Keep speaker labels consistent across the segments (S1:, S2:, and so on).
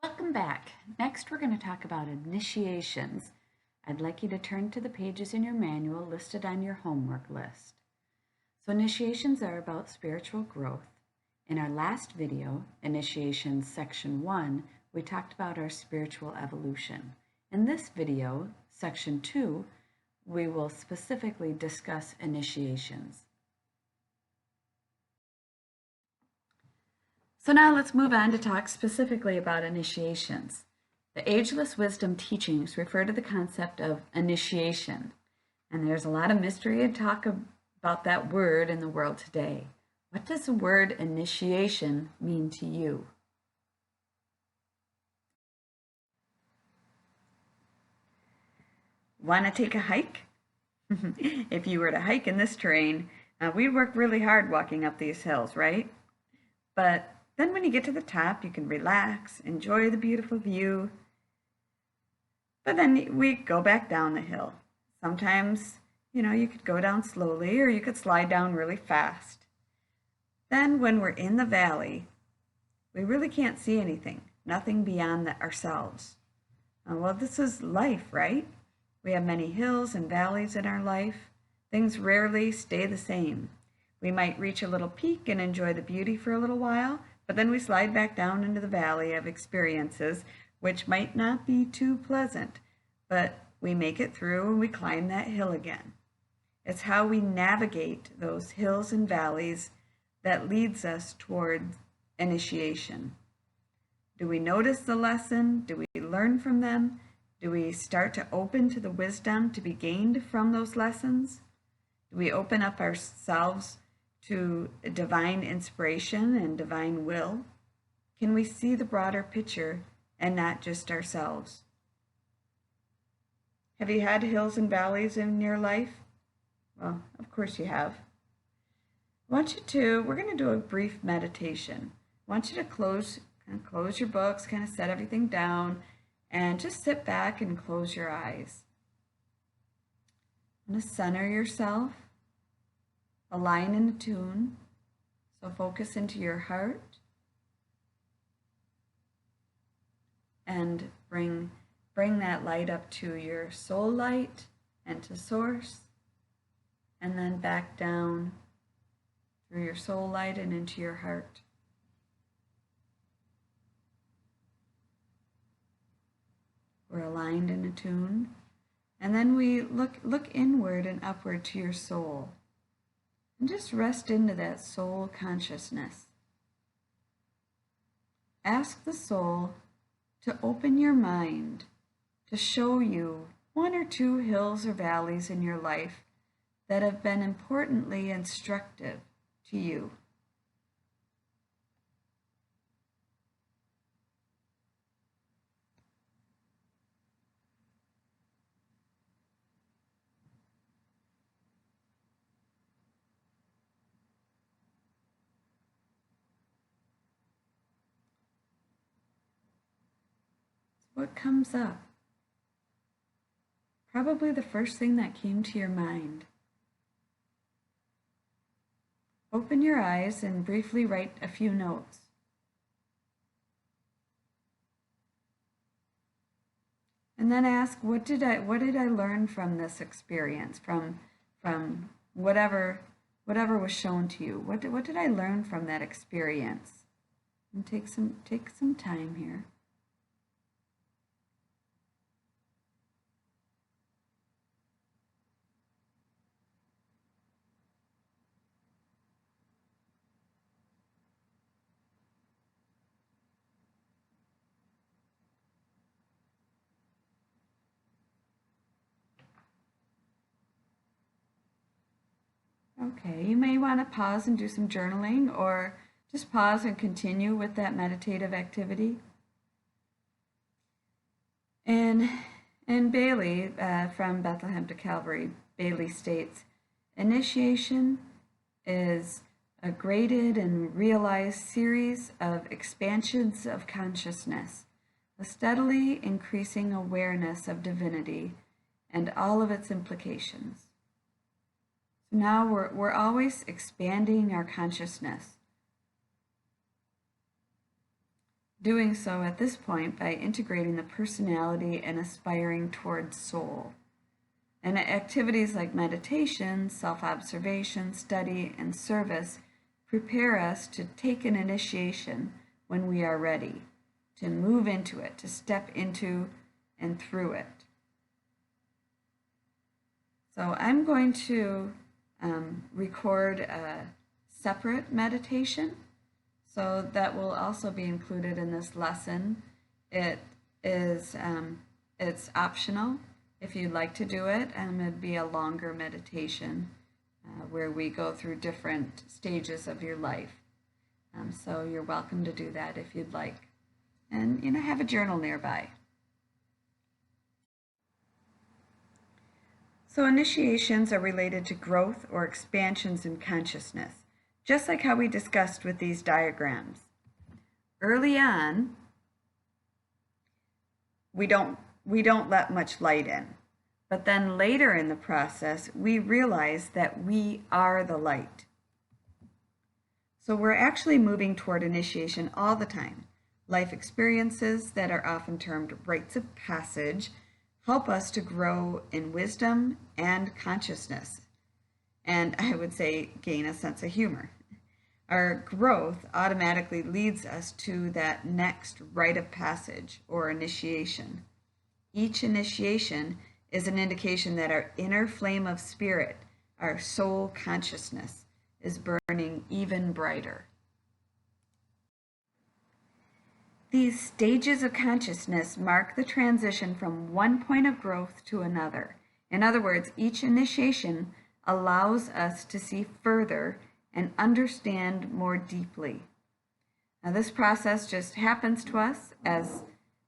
S1: Welcome back. Next, we're going to talk about initiations. I'd like you to turn to the pages in your manual listed on your homework list. So initiations are about spiritual growth. In our last video, Initiations Section 1, we talked about our spiritual evolution. In this video, Section 2, we will specifically discuss initiations. So now let's move on to talk specifically about initiations. The Ageless Wisdom teachings refer to the concept of initiation, and there's a lot of mystery and talk about that word in the world today. What does the word initiation mean to you? Want to take a hike? If you were to hike in this terrain, we'd work really hard walking up these hills, right? But then when you get to the top, you can relax, enjoy the beautiful view. But then we go back down the hill. Sometimes, you could go down slowly or you could slide down really fast. Then when we're in the valley, we really can't see anything, nothing beyond ourselves. Well, this is life, right? We have many hills and valleys in our life. Things rarely stay the same. We might reach a little peak and enjoy the beauty for a little while, but then we slide back down into the valley of experiences, which might not be too pleasant, but we make it through and we climb that hill again. It's how we navigate those hills and valleys that leads us toward initiation. Do we notice the lesson? Do we learn from them? Do we start to open to the wisdom to be gained from those lessons? Do we open up ourselves to divine inspiration and divine will? Can we see the broader picture and not just ourselves? Have you had hills and valleys in your life? Well, of course you have. We're going to do a brief meditation. I want you to close your books, kind of set everything down, and just sit back and close your eyes. I'm going to center yourself. Align and attune. So focus into your heart and bring that light up to your soul light and to source, and then back down through your soul light and into your heart. We're aligned and attuned, and then we look inward and upward to your soul. And just rest into that soul consciousness. Ask the soul to open your mind to show you one or two hills or valleys in your life that have been importantly instructive to you. What comes up? Probably the first thing that came to your mind. Open your eyes and briefly write a few notes. And then ask, what did I learn from this experience, from whatever was shown to you? What did I learn from that experience? And take some time here. Okay, you may want to pause and do some journaling, or just pause and continue with that meditative activity. And Bailey, from Bethlehem to Calvary, Bailey states, initiation is a graded and realized series of expansions of consciousness, a steadily increasing awareness of divinity and all of its implications. So now we're always expanding our consciousness. doing so at this point by integrating the personality and aspiring towards soul. And activities like meditation, self-observation, study, and service prepare us to take an initiation when we are ready, to move into it, to step into and through it. So I'm going to record a separate meditation. So that will also be included in this lesson. It is, it's optional. If you'd like to do it, it'd be a longer meditation where we go through different stages of your life. So you're welcome to do that if you'd like. And, have a journal nearby. So initiations are related to growth or expansions in consciousness, just like how we discussed with these diagrams. Early on, we don't let much light in. But then later in the process, we realize that we are the light. So we're actually moving toward initiation all the time. Life experiences that are often termed rites of passage help us to grow in wisdom and consciousness. And I would say gain a sense of humor. Our growth automatically leads us to that next rite of passage or initiation. Each initiation is an indication that our inner flame of spirit, our soul consciousness, is burning even brighter. These stages of consciousness mark the transition from one point of growth to another. In other words, each initiation allows us to see further and understand more deeply. Now, this process just happens to us, as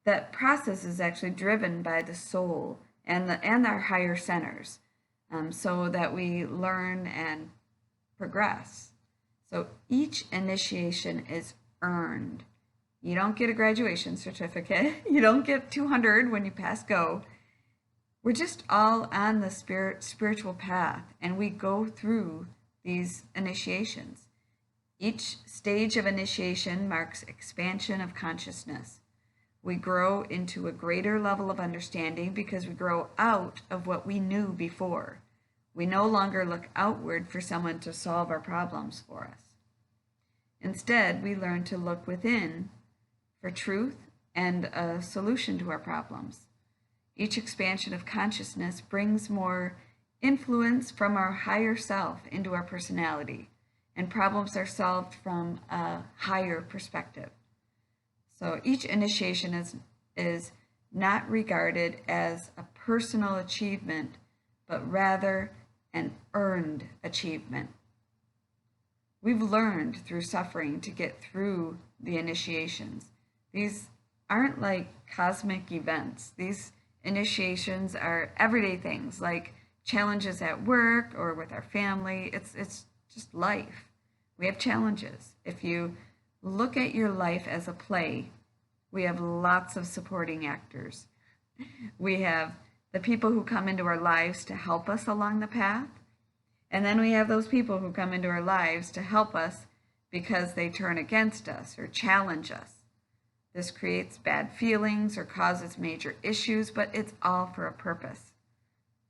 S1: that process is actually driven by the soul and our higher centers, so that we learn and progress. So each initiation is earned. You don't get a graduation certificate. You don't get 200 when you pass go. We're just all on the spiritual path, and we go through these initiations. Each stage of initiation marks expansion of consciousness. We grow into a greater level of understanding because we grow out of what we knew before. We no longer look outward for someone to solve our problems for us. Instead, we learn to look within for truth and a solution to our problems. Each expansion of consciousness brings more influence from our higher self into our personality, and problems are solved from a higher perspective. So each initiation is not regarded as a personal achievement, but rather an earned achievement. We've learned through suffering to get through the initiations. These aren't like cosmic events. These initiations are everyday things like challenges at work or with our family. It's just life. We have challenges. If you look at your life as a play, we have lots of supporting actors. We have the people who come into our lives to help us along the path. And then we have those people who come into our lives to help us because they turn against us or challenge us. This creates bad feelings or causes major issues, but it's all for a purpose.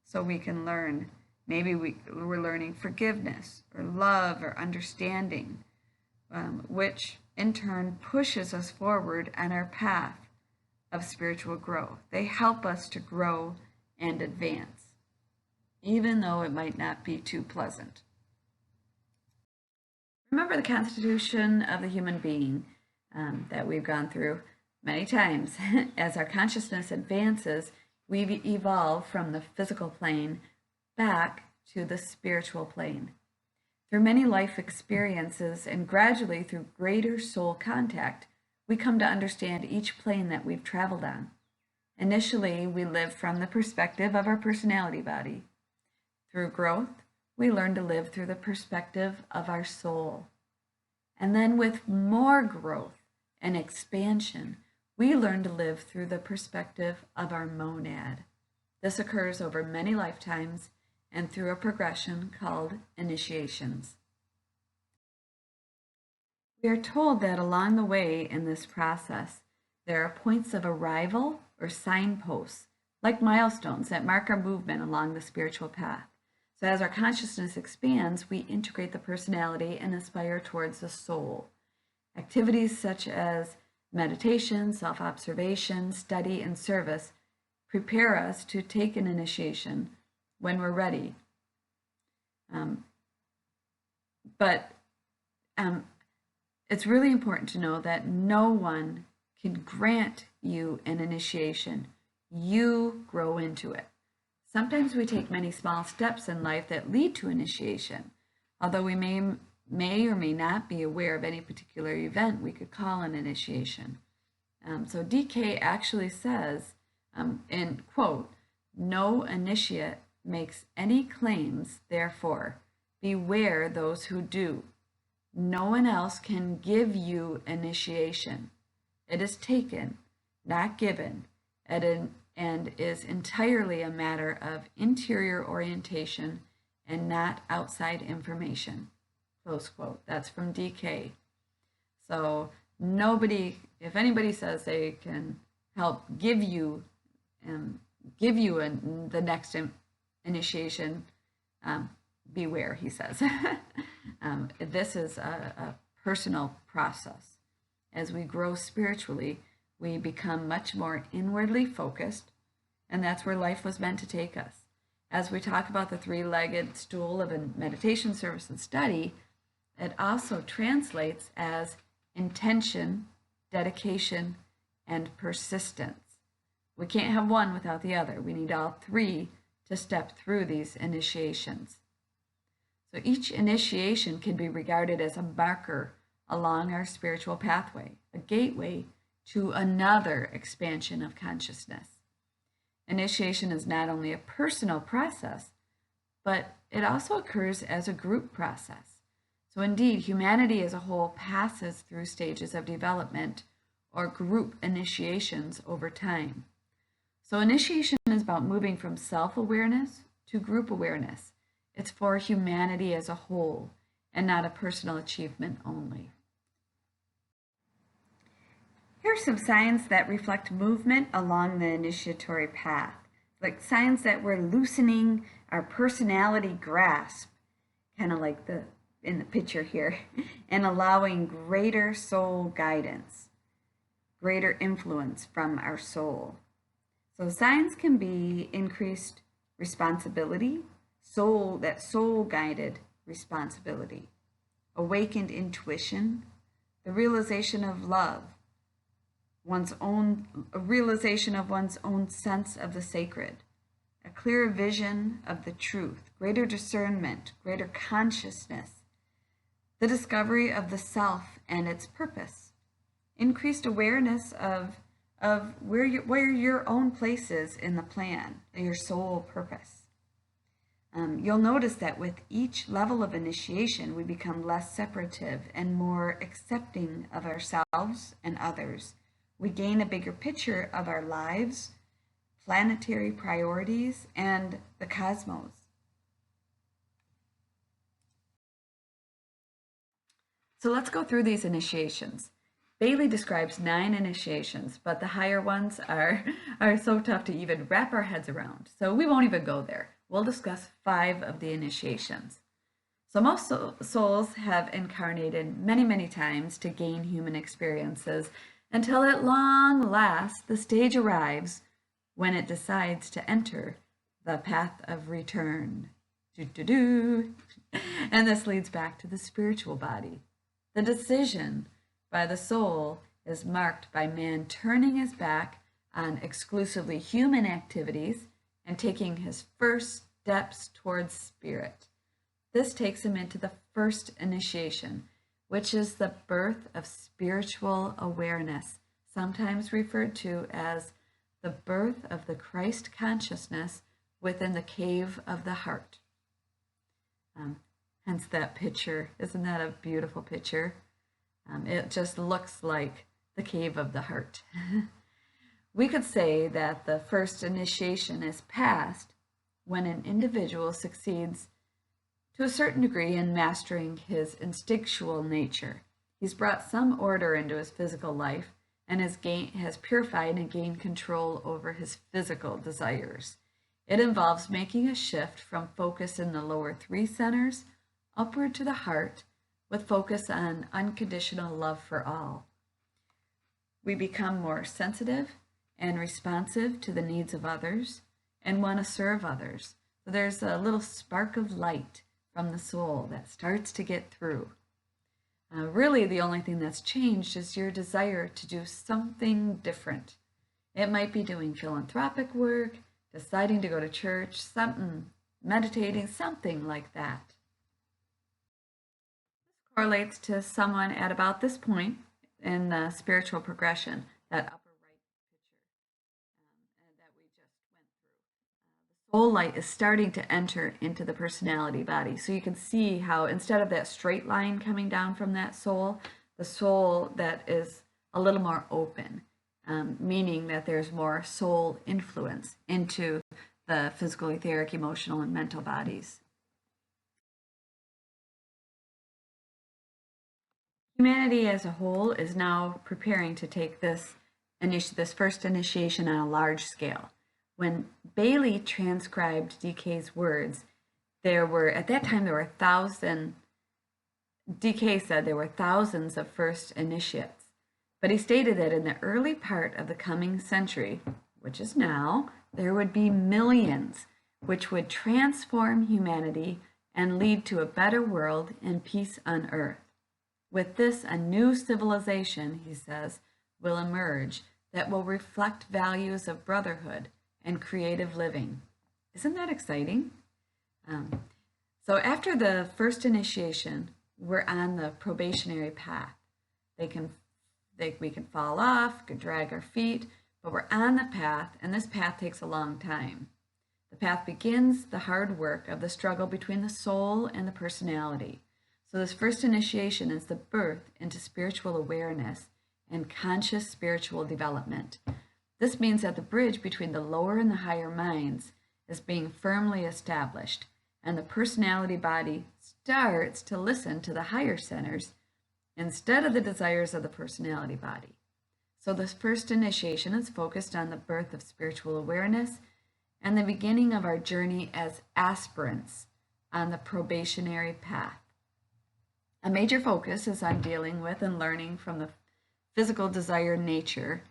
S1: So we can learn. Maybe we're learning forgiveness or love or understanding, which in turn pushes us forward on our path of spiritual growth. They help us to grow and advance, even though it might not be too pleasant. Remember the constitution of the human being that we've gone through many times. As our consciousness advances, we evolve from the physical plane back to the spiritual plane. Through many life experiences and gradually through greater soul contact, we come to understand each plane that we've traveled on. Initially, we live from the perspective of our personality body. Through growth, we learn to live through the perspective of our soul. And then with more growth and expansion, we learn to live through the perspective of our monad. This occurs over many lifetimes and through a progression called initiations. We are told that along the way in this process, there are points of arrival or signposts, like milestones that mark our movement along the spiritual path. So as our consciousness expands, we integrate the personality and aspire towards the soul. Activities such as meditation, self-observation, study, and service prepare us to take an initiation when we're ready. But it's really important to know that no one can grant you an initiation. You grow into it. Sometimes we take many small steps in life that lead to initiation. Although we may or may not be aware of any particular event we could call an initiation. So DK actually says, in quote, "No initiate makes any claims, therefore, beware those who do. No one else can give you initiation. It is taken, not given, and is entirely a matter of interior orientation and not outside information." Close quote. That's from DK. So nobody, if anybody says they can help give you the next initiation, beware, he says. This is a personal process. As we grow spiritually, we become much more inwardly focused, and that's where life was meant to take us. As we talk about the three-legged stool of a meditation, service, and study, it also translates as intention, dedication, and persistence. We can't have one without the other. We need all three to step through these initiations. So each initiation can be regarded as a marker along our spiritual pathway, a gateway to another expansion of consciousness. Initiation is not only a personal process, but it also occurs as a group process. So indeed, humanity as a whole passes through stages of development or group initiations over time. So initiation is about moving from self-awareness to group awareness. It's for humanity as a whole and not a personal achievement only. Here are some signs that reflect movement along the initiatory path, like signs that we're loosening our personality grasp, kind of like in the picture here, and allowing greater soul guidance, greater influence from our soul. So signs can be increased responsibility, soul-guided responsibility, awakened intuition, the realization of love, a realization of one's own sense of the sacred, a clearer vision of the truth, greater discernment, greater consciousness, the discovery of the self and its purpose, increased awareness of where your own place is in the plan, your soul purpose. You'll notice that with each level of initiation, we become less separative and more accepting of ourselves and others. We gain a bigger picture of our lives, planetary priorities, and the cosmos. So let's go through these initiations. Bailey describes 9 initiations, but the higher ones are so tough to even wrap our heads around. So we won't even go there. We'll discuss 5 of the initiations. So most souls have incarnated many, many times to gain human experiences until at long last the stage arrives when it decides to enter the path of return. And this leads back to the spiritual body. The decision by the soul is marked by man turning his back on exclusively human activities and taking his first steps towards spirit. This takes him into the first initiation, which is the birth of spiritual awareness, sometimes referred to as the birth of the Christ consciousness within the cave of the heart. Hence that picture. Isn't that a beautiful picture? It just looks like the cave of the heart. We could say that the first initiation is passed when an individual succeeds to a certain degree in mastering his instinctual nature. He's brought some order into his physical life and has purified and gained control over his physical desires. It involves making a shift from focus in the lower three centers upward to the heart with focus on unconditional love for all. We become more sensitive and responsive to the needs of others and want to serve others. So there's a little spark of light from the soul that starts to get through. Really, the only thing that's changed is your desire to do something different. It might be doing philanthropic work, deciding to go to church, something, meditating, something like that. This correlates to someone at about this point in the spiritual progression, that upper right picture that we just went through. The soul light is starting to enter into the personality body. So you can see how instead of that straight line coming down from that soul, the soul that is a little more open, meaning that there's more soul influence into the physical, etheric, emotional, and mental bodies. Humanity as a whole is now preparing to take this first initiation on a large scale. When Bailey transcribed DK's words, at that time there were DK said there were thousands of first initiates, but he stated that in the early part of the coming century, which is now, there would be millions, which would transform humanity and lead to a better world and peace on earth. With this, a new civilization, he says, will emerge that will reflect values of brotherhood and creative living. Isn't that exciting? So after the first initiation, we're on the probationary path. We can fall off, could drag our feet, but we're on the path, and this path takes a long time. The path begins the hard work of the struggle between the soul and the personality. So this first initiation is the birth into spiritual awareness and conscious spiritual development. This means that the bridge between the lower and the higher minds is being firmly established, and the personality body starts to listen to the higher centers instead of the desires of the personality body. So this first initiation is focused on the birth of spiritual awareness and the beginning of our journey as aspirants on the probationary path. A major focus is on dealing with and learning from the physical desire nature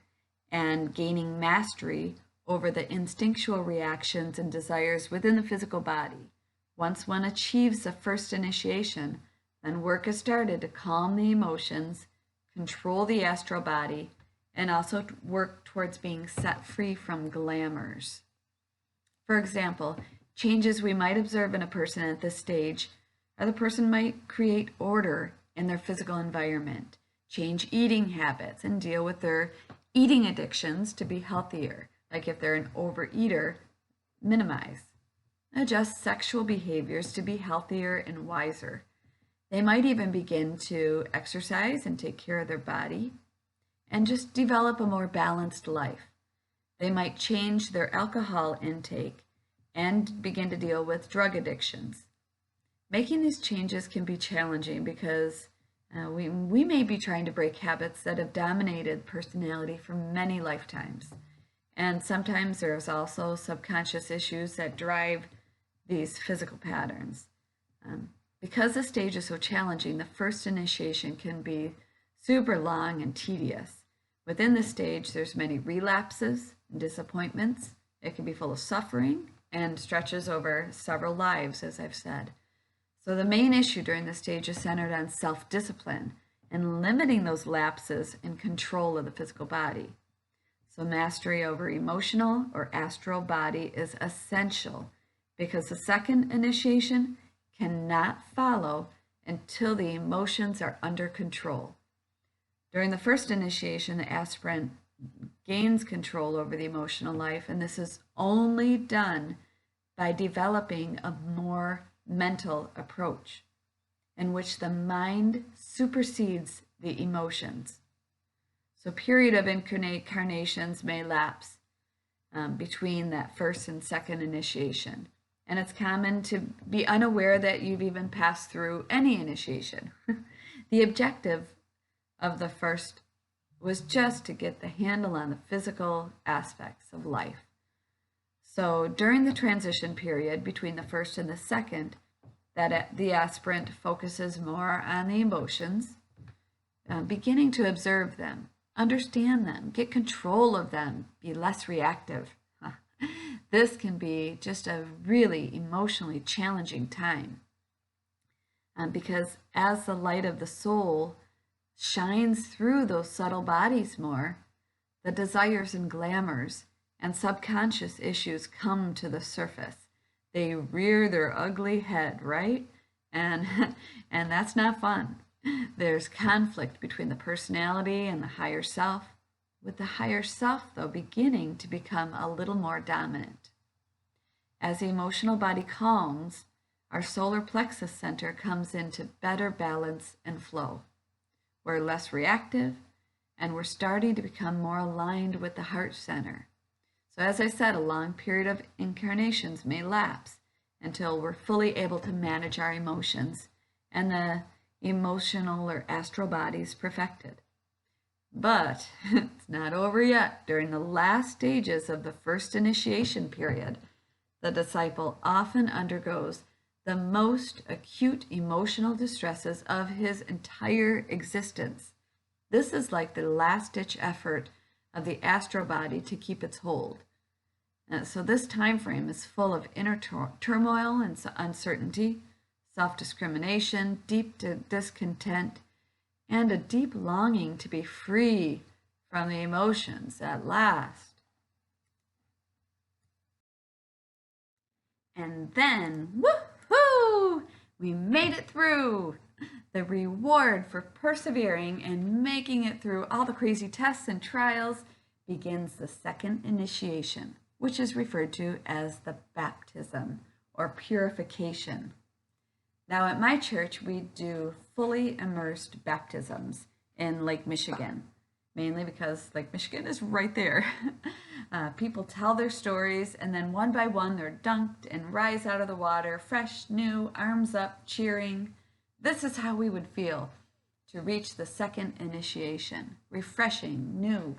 S1: and gaining mastery over the instinctual reactions and desires within the physical body. Once one achieves the first initiation, then work is started to calm the emotions, control the astral body, and also work towards being set free from glamours. For example, changes we might observe in a person at this stage are the person might create order in their physical environment, change eating habits, and deal with their eating addictions to be healthier. Like if they're an overeater, minimize. Adjust sexual behaviors to be healthier and wiser. They might even begin to exercise and take care of their body and just develop a more balanced life. They might change their alcohol intake and begin to deal with drug addictions. Making these changes can be challenging because we may be trying to break habits that have dominated personality for many lifetimes. And sometimes there's also subconscious issues that drive these physical patterns. Because the stage is so challenging, the first initiation can be super long and tedious. Within the stage, there's many relapses and disappointments. It can be full of suffering and stretches over several lives, as I've said. So the main issue during this stage is centered on self-discipline and limiting those lapses in control of the physical body. So mastery over emotional or astral body is essential because the second initiation cannot follow until the emotions are under control. During the first initiation, the aspirant gains control over the emotional life, and this is only done by developing a more mental approach in which the mind supersedes the emotions. So period of incarnations may lapse between that first and second initiation. And it's common to be unaware that you've even passed through any initiation. The objective of the first was just to get the handle on the physical aspects of life. So during the transition period between the first and the second, that the aspirant focuses more on the emotions, beginning to observe them, understand them, get control of them, be less reactive. This can be just a really emotionally challenging time. Because as the light of the soul shines through those subtle bodies more, the desires and glamours and subconscious issues come to the surface. They rear their ugly head, right? And that's not fun. There's conflict between the personality and the higher self, with the higher self, though, beginning to become a little more dominant. As the emotional body calms, our solar plexus center comes into better balance and flow. We're less reactive, and we're starting to become more aligned with the heart center. So as I said, a long period of incarnations may lapse until we're fully able to manage our emotions and the emotional or astral bodies perfected. But it's not over yet. During the last stages of the first initiation period, the disciple often undergoes the most acute emotional distresses of his entire existence. This is like the last-ditch effort of the astral body to keep its hold. So this time frame is full of inner turmoil and uncertainty, self-discrimination, deep discontent, and a deep longing to be free from the emotions at last. And then, woohoo! We made it through! The reward for persevering and making it through all the crazy tests and trials begins the second initiation, which is referred to as the baptism or purification. Now at my church, we do fully immersed baptisms in Lake Michigan, mainly because Lake Michigan is right there. People tell their stories, and then one by one they're dunked and rise out of the water, fresh, new, arms up, cheering. This is how we would feel to reach the second initiation, refreshing, new,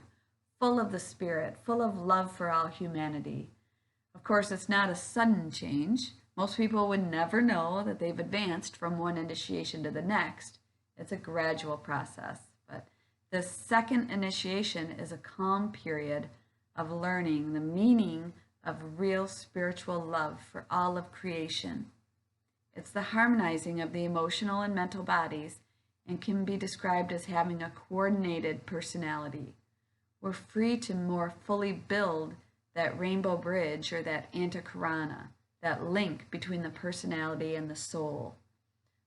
S1: full of the Spirit, full of love for all humanity. Of course, it's not a sudden change. Most people would never know that they've advanced from one initiation to the next. It's a gradual process. But the second initiation is a calm period of learning the meaning of real spiritual love for all of creation. It's the harmonizing of the emotional and mental bodies and can be described as having a coordinated personality. We're free to more fully build that rainbow bridge or that antakarana, that link between the personality and the soul.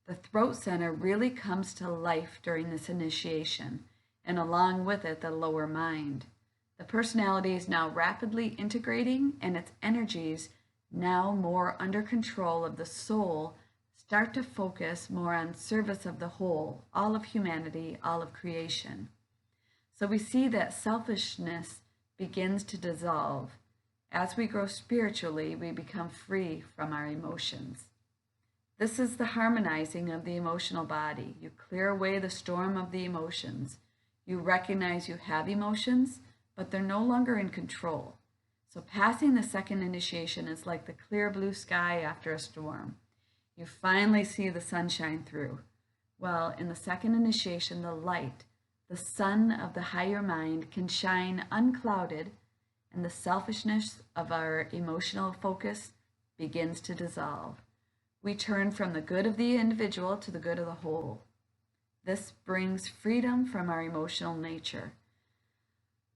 S1: The throat center really comes to life during this initiation, and along with it, the lower mind. The personality is now rapidly integrating, and its energies, now more under control of the soul, start to focus more on service of the whole, all of humanity, all of creation. So we see that selfishness begins to dissolve. As we grow spiritually, we become free from our emotions. This is the harmonizing of the emotional body. You clear away the storm of the emotions. You recognize you have emotions, but they're no longer in control. So passing the second initiation is like the clear blue sky after a storm. You finally see the sunshine through. Well, in the second initiation, the light, the sun of the higher mind can shine unclouded, and the selfishness of our emotional focus begins to dissolve. We turn from the good of the individual to the good of the whole. This brings freedom from our emotional nature.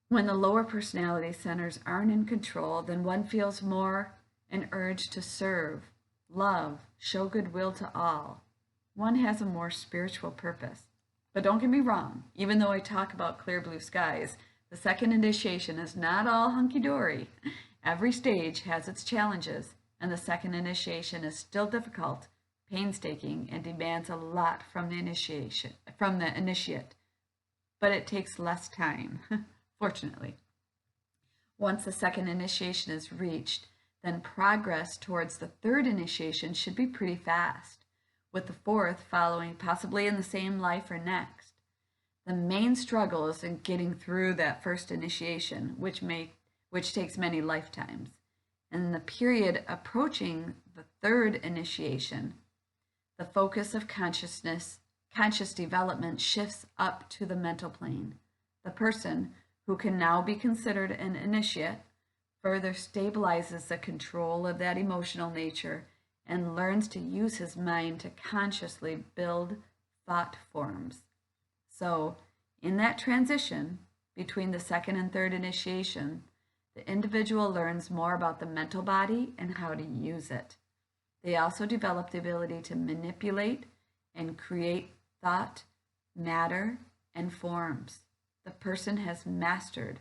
S1: When the lower personality centers aren't in control, then one feels more an urge to serve, love, show goodwill to all. One has a more spiritual purpose. But don't get me wrong, even though I talk about clear blue skies, the second initiation is not all hunky-dory. Every stage has its challenges, and the second initiation is still difficult, painstaking, and demands a lot from the initiate. But it takes less time, fortunately. Once the second initiation is reached, then progress towards the third initiation should be pretty fast, with the fourth following possibly in the same life or next. The main struggle is in getting through that first initiation, which takes many lifetimes. And in the period approaching the third initiation, the focus of conscious development shifts up to the mental plane. The person, who can now be considered an initiate, further stabilizes the control of that emotional nature and learns to use his mind to consciously build thought forms. So, in that transition between the second and third initiation, the individual learns more about the mental body and how to use it. They also develop the ability to manipulate and create thought, matter, and forms. The person has mastered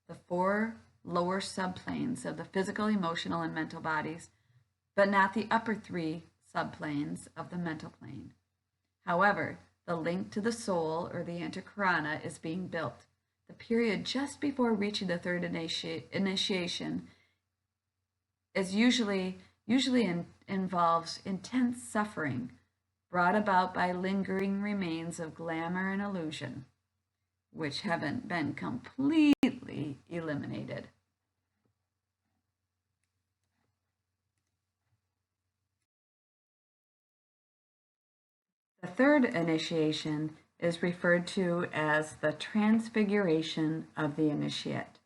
S1: the 4 lower subplanes of the physical, emotional, and mental bodies, but not the upper 3 subplanes of the mental plane. However, the link to the soul, or the antakarana, is being built. The period just before reaching the third initiation is usually involves intense suffering brought about by lingering remains of glamour and illusion, which haven't been completely eliminated. The third initiation is referred to as the transfiguration of the initiate.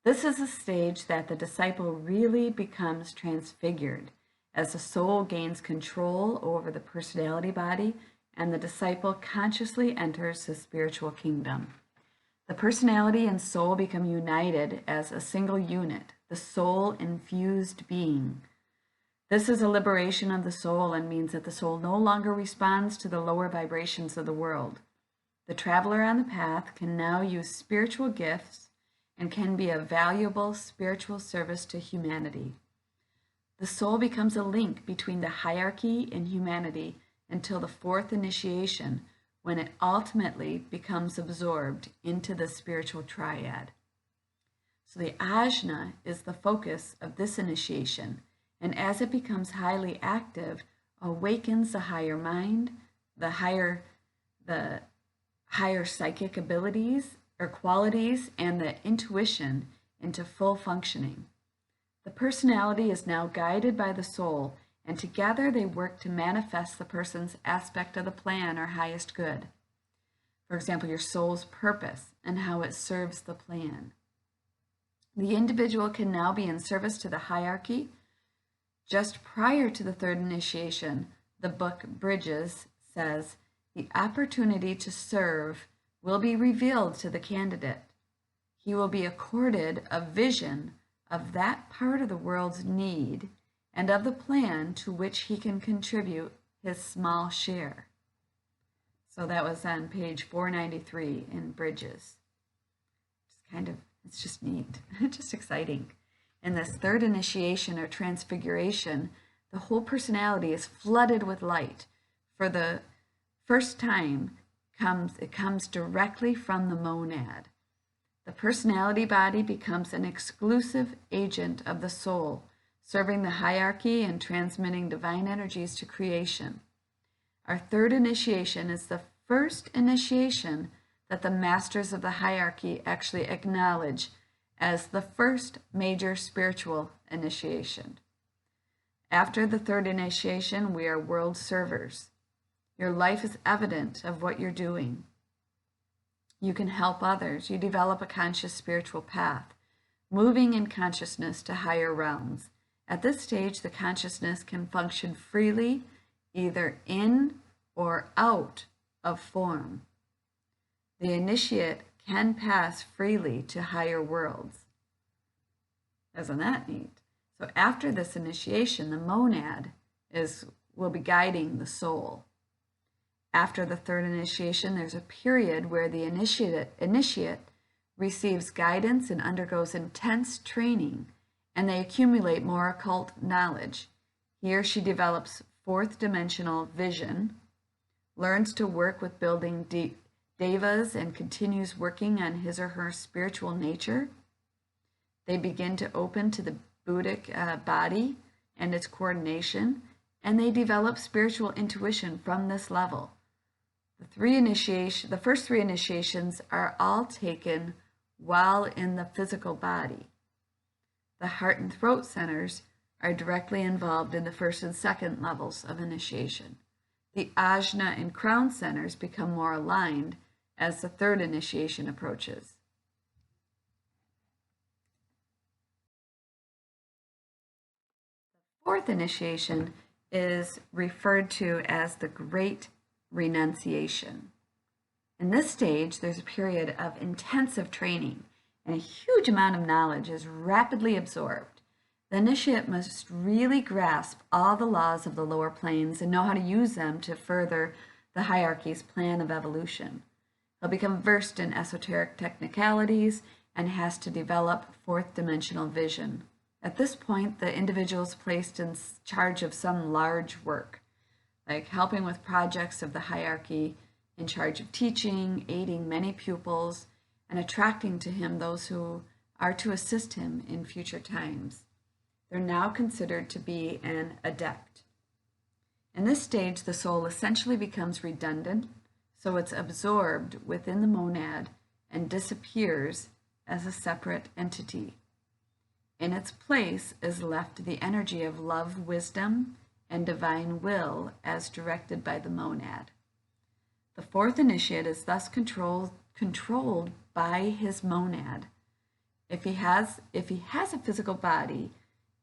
S1: This is a stage that the disciple really becomes transfigured as the soul gains control over the personality body and the disciple consciously enters the spiritual kingdom. The personality and soul become united as a single unit, the soul-infused being. This is a liberation of the soul and means that the soul no longer responds to the lower vibrations of the world. The traveler on the path can now use spiritual gifts and can be a valuable spiritual service to humanity. The soul becomes a link between the hierarchy and humanity until the 4th initiation, when it ultimately becomes absorbed into the spiritual triad. So the ajna is the focus of this initiation, and as it becomes highly active, awakens the higher mind, the higher psychic abilities or qualities, and the intuition into full functioning. The personality is now guided by the soul, and together they work to manifest the person's aspect of the plan or highest good. For example, your soul's purpose and how it serves the plan. The individual can now be in service to the hierarchy. Just prior to the 3rd initiation, the book Bridges says, the opportunity to serve will be revealed to the candidate. He will be accorded a vision of that part of the world's need and of the plan to which he can contribute his small share. So that was on page 493 in Bridges. It's just neat, just exciting. In this 3rd initiation or transfiguration, the whole personality is flooded with light. For the first time, it comes directly from the monad. The personality body becomes an exclusive agent of the soul, serving the hierarchy and transmitting divine energies to creation. Our 3rd initiation is the first initiation that the masters of the hierarchy actually acknowledge as the first major spiritual initiation. After the 3rd initiation, we are world servers. Your life is evident of what you're doing. You can help others. You develop a conscious spiritual path, moving in consciousness to higher realms. At this stage, the consciousness can function freely, either in or out of form. The initiate can pass freely to higher worlds. Isn't that neat? So after this initiation, the monad will be guiding the soul. After the 3rd initiation, there's a period where the initiate receives guidance and undergoes intense training, and they accumulate more occult knowledge. He or she develops 4th dimensional vision, learns to work with building devas, and continues working on his or her spiritual nature. They begin to open to the Buddhic body and its coordination, and they develop spiritual intuition from this level. The first three initiations are all taken while in the physical body. The heart and throat centers are directly involved in the first and second levels of initiation. The ajna and crown centers become more aligned as the third initiation approaches. The fourth initiation is referred to as the Great Renunciation. In this stage, there's a period of intensive training and a huge amount of knowledge is rapidly absorbed. The initiate must really grasp all the laws of the lower planes and know how to use them to further the hierarchy's plan of evolution. He'll become versed in esoteric technicalities and has to develop fourth dimensional vision. At this point, the individual is placed in charge of some large work, like helping with projects of the hierarchy, in charge of teaching, aiding many pupils, and attracting to him those who are to assist him in future times. They're now considered to be an adept. In this stage, the soul essentially becomes redundant, so it's absorbed within the monad and disappears as a separate entity. In its place is left the energy of love, wisdom, and divine will as directed by the monad. The fourth initiate is thus controlled by his monad. If he has a physical body,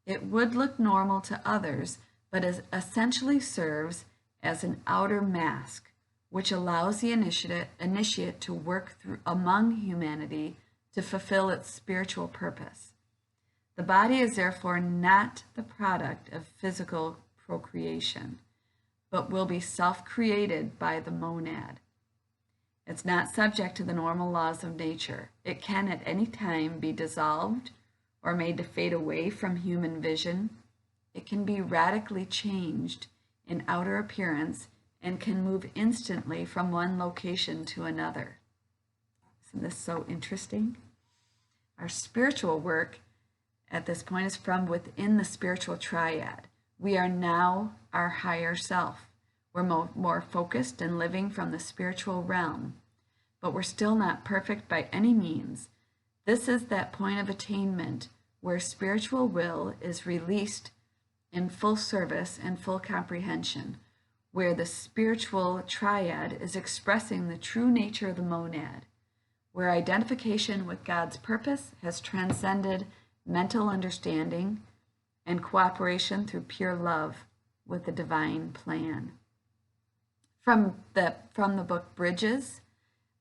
S1: it would look normal to others, but essentially serves as an outer mask, which allows the initiate to work among humanity to fulfill its spiritual purpose. The body is therefore not the product of physical procreation, but will be self-created by the monad. It's not subject to the normal laws of nature. It can at any time be dissolved or made to fade away from human vision. It can be radically changed in outer appearance and can move instantly from one location to another. Isn't this so interesting? Our spiritual work at this point is from within the spiritual triad. We are now our higher self. We're more focused and living from the spiritual realm, but we're still not perfect by any means. This is that point of attainment where spiritual will is released in full service and full comprehension, where the spiritual triad is expressing the true nature of the monad, where identification with God's purpose has transcended mental understanding and cooperation through pure love with the divine plan. From the book Bridges,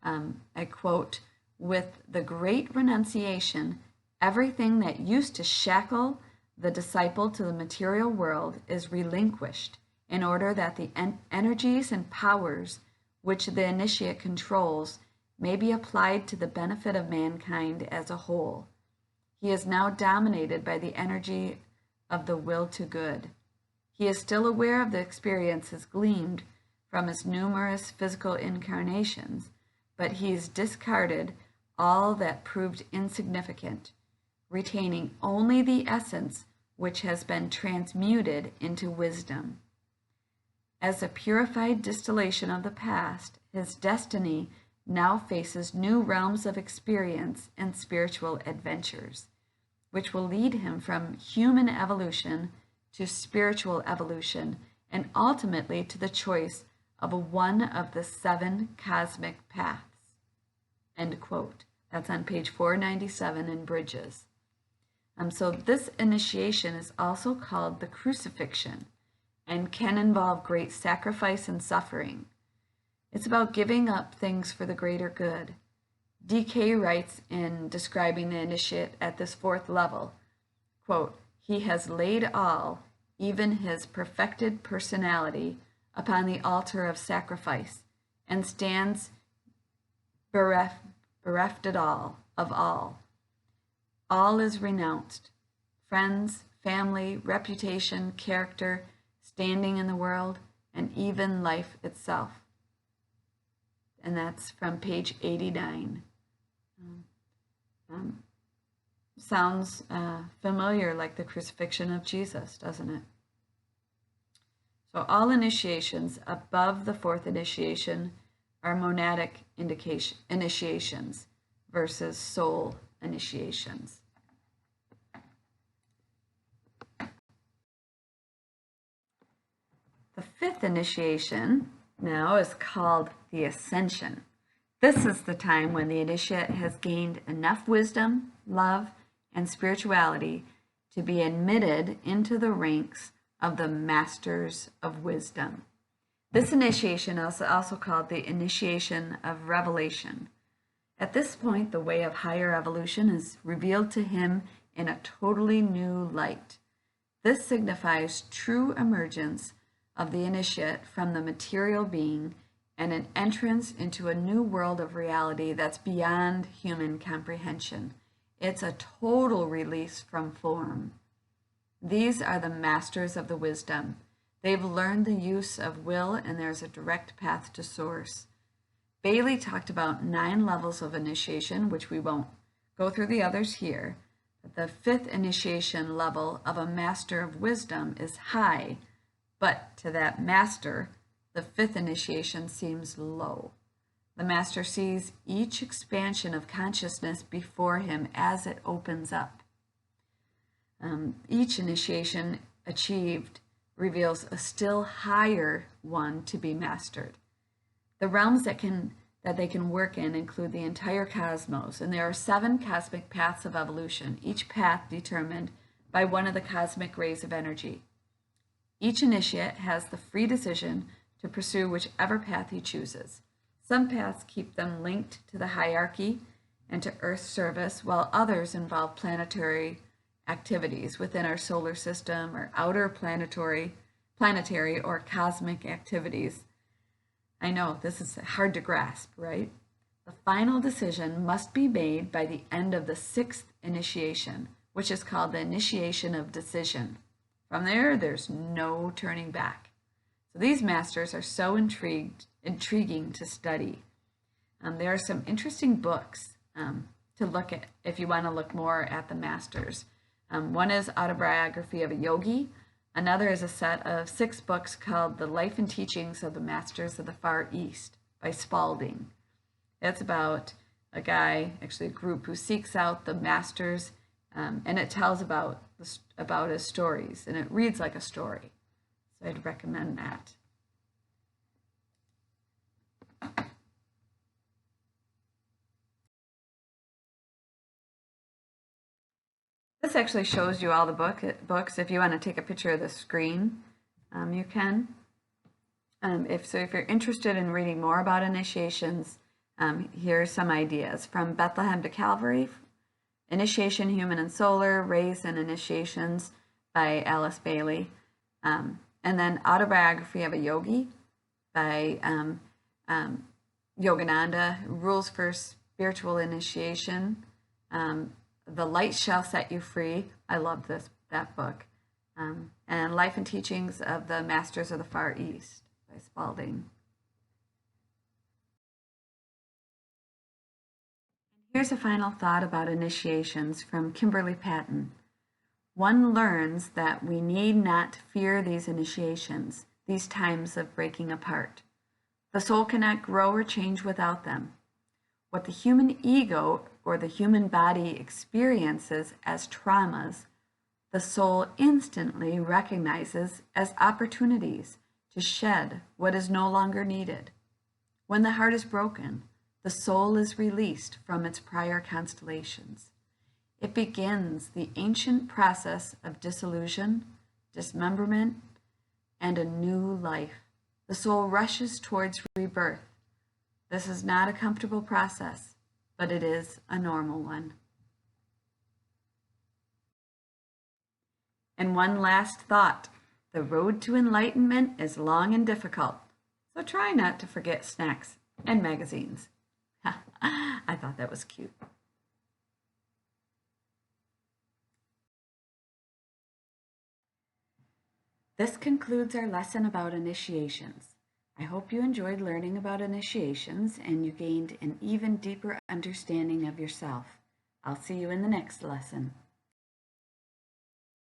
S1: I quote, "With the great renunciation, everything that used to shackle the disciple to the material world is relinquished in order that the energies and powers which the initiate controls may be applied to the benefit of mankind as a whole. He is now dominated by the energy of the will to good. He is still aware of the experiences gleaned from his numerous physical incarnations, but he has discarded all that proved insignificant, retaining only the essence which has been transmuted into wisdom. As a purified distillation of the past, his destiny now faces new realms of experience and spiritual adventures, which will lead him from human evolution to spiritual evolution and ultimately to the choice of one of the 7 cosmic paths." End quote. That's on page 497 in Bridges. So this initiation is also called the crucifixion and can involve great sacrifice and suffering. It's about giving up things for the greater good. DK writes in describing the initiate at this 4th level, quote, "He has laid all, even his perfected personality, upon the altar of sacrifice and stands bereft of all. All is renounced. Friends, family, reputation, character, standing in the world, and even life itself." And that's from page 89. Sounds familiar, like the crucifixion of Jesus, doesn't it? So all initiations above the 4th initiation are monadic initiations versus soul initiations. The fifth initiation now is called the ascension. This is the time when the initiate has gained enough wisdom, love, and spirituality to be admitted into the ranks of the Masters of Wisdom. This initiation is also called the initiation of revelation. At this point, the way of higher evolution is revealed to him in a totally new light. This signifies true emergence of the initiate from the material being and an entrance into a new world of reality that's beyond human comprehension. It's a total release from form. These are the masters of the wisdom. They've learned the use of will, and there's a direct path to source. Bailey talked about 9 levels of initiation, which we won't go through the others here. But the 5th initiation level of a master of wisdom is high, but to that master, the 5th initiation seems low. The master sees each expansion of consciousness before him as it opens up. Each initiation achieved reveals a still higher one to be mastered. The realms that they can work in include the entire cosmos, and there are 7 cosmic paths of evolution, each path determined by one of the cosmic rays of energy. Each initiate has the free decision to pursue whichever path he chooses. Some paths keep them linked to the hierarchy and to Earth's service, while others involve planetary activities within our solar system or outer planetary or cosmic activities. I know this is hard to grasp, right? The final decision must be made by the end of the 6th initiation, which is called the initiation of decision. From there, there's no turning back. So these masters are so intriguing to study. There are some interesting books to look at if you want to look more at the masters. One is Autobiography of a Yogi. Another is a set of 6 books called The Life and Teachings of the Masters of the Far East by Spalding. It's about a guy, actually a group, who seeks out the masters, and it tells about his stories, and it reads like a story. So I'd recommend that. This actually shows you all the books. If you want to take a picture of the screen, you can. If you're interested in reading more about initiations, here are some ideas. From Bethlehem to Calvary, Initiation, Human and Solar, Rays and Initiations by Alice Bailey. And then Autobiography of a Yogi by Yogananda, Rules for Spiritual Initiation. The Light Shall Set You Free. I love that book. And Life and Teachings of the Masters of the Far East by Spalding. Here's a final thought about initiations from Kimberly Patton. One learns that we need not fear these initiations, these times of breaking apart. The soul cannot grow or change without them. What the human ego or the human body experiences as traumas, the soul instantly recognizes as opportunities to shed what is no longer needed. When the heart is broken, the soul is released from its prior constellations. It begins the ancient process of dissolution, dismemberment, and a new life. The soul rushes towards rebirth. This is not a comfortable process, but it is a normal one. And one last thought. The road to enlightenment is long and difficult, so try not to forget snacks and magazines. I thought that was cute. This concludes our lesson about initiations. I hope you enjoyed learning about initiations and you gained an even deeper understanding of yourself. I'll see you in the next lesson.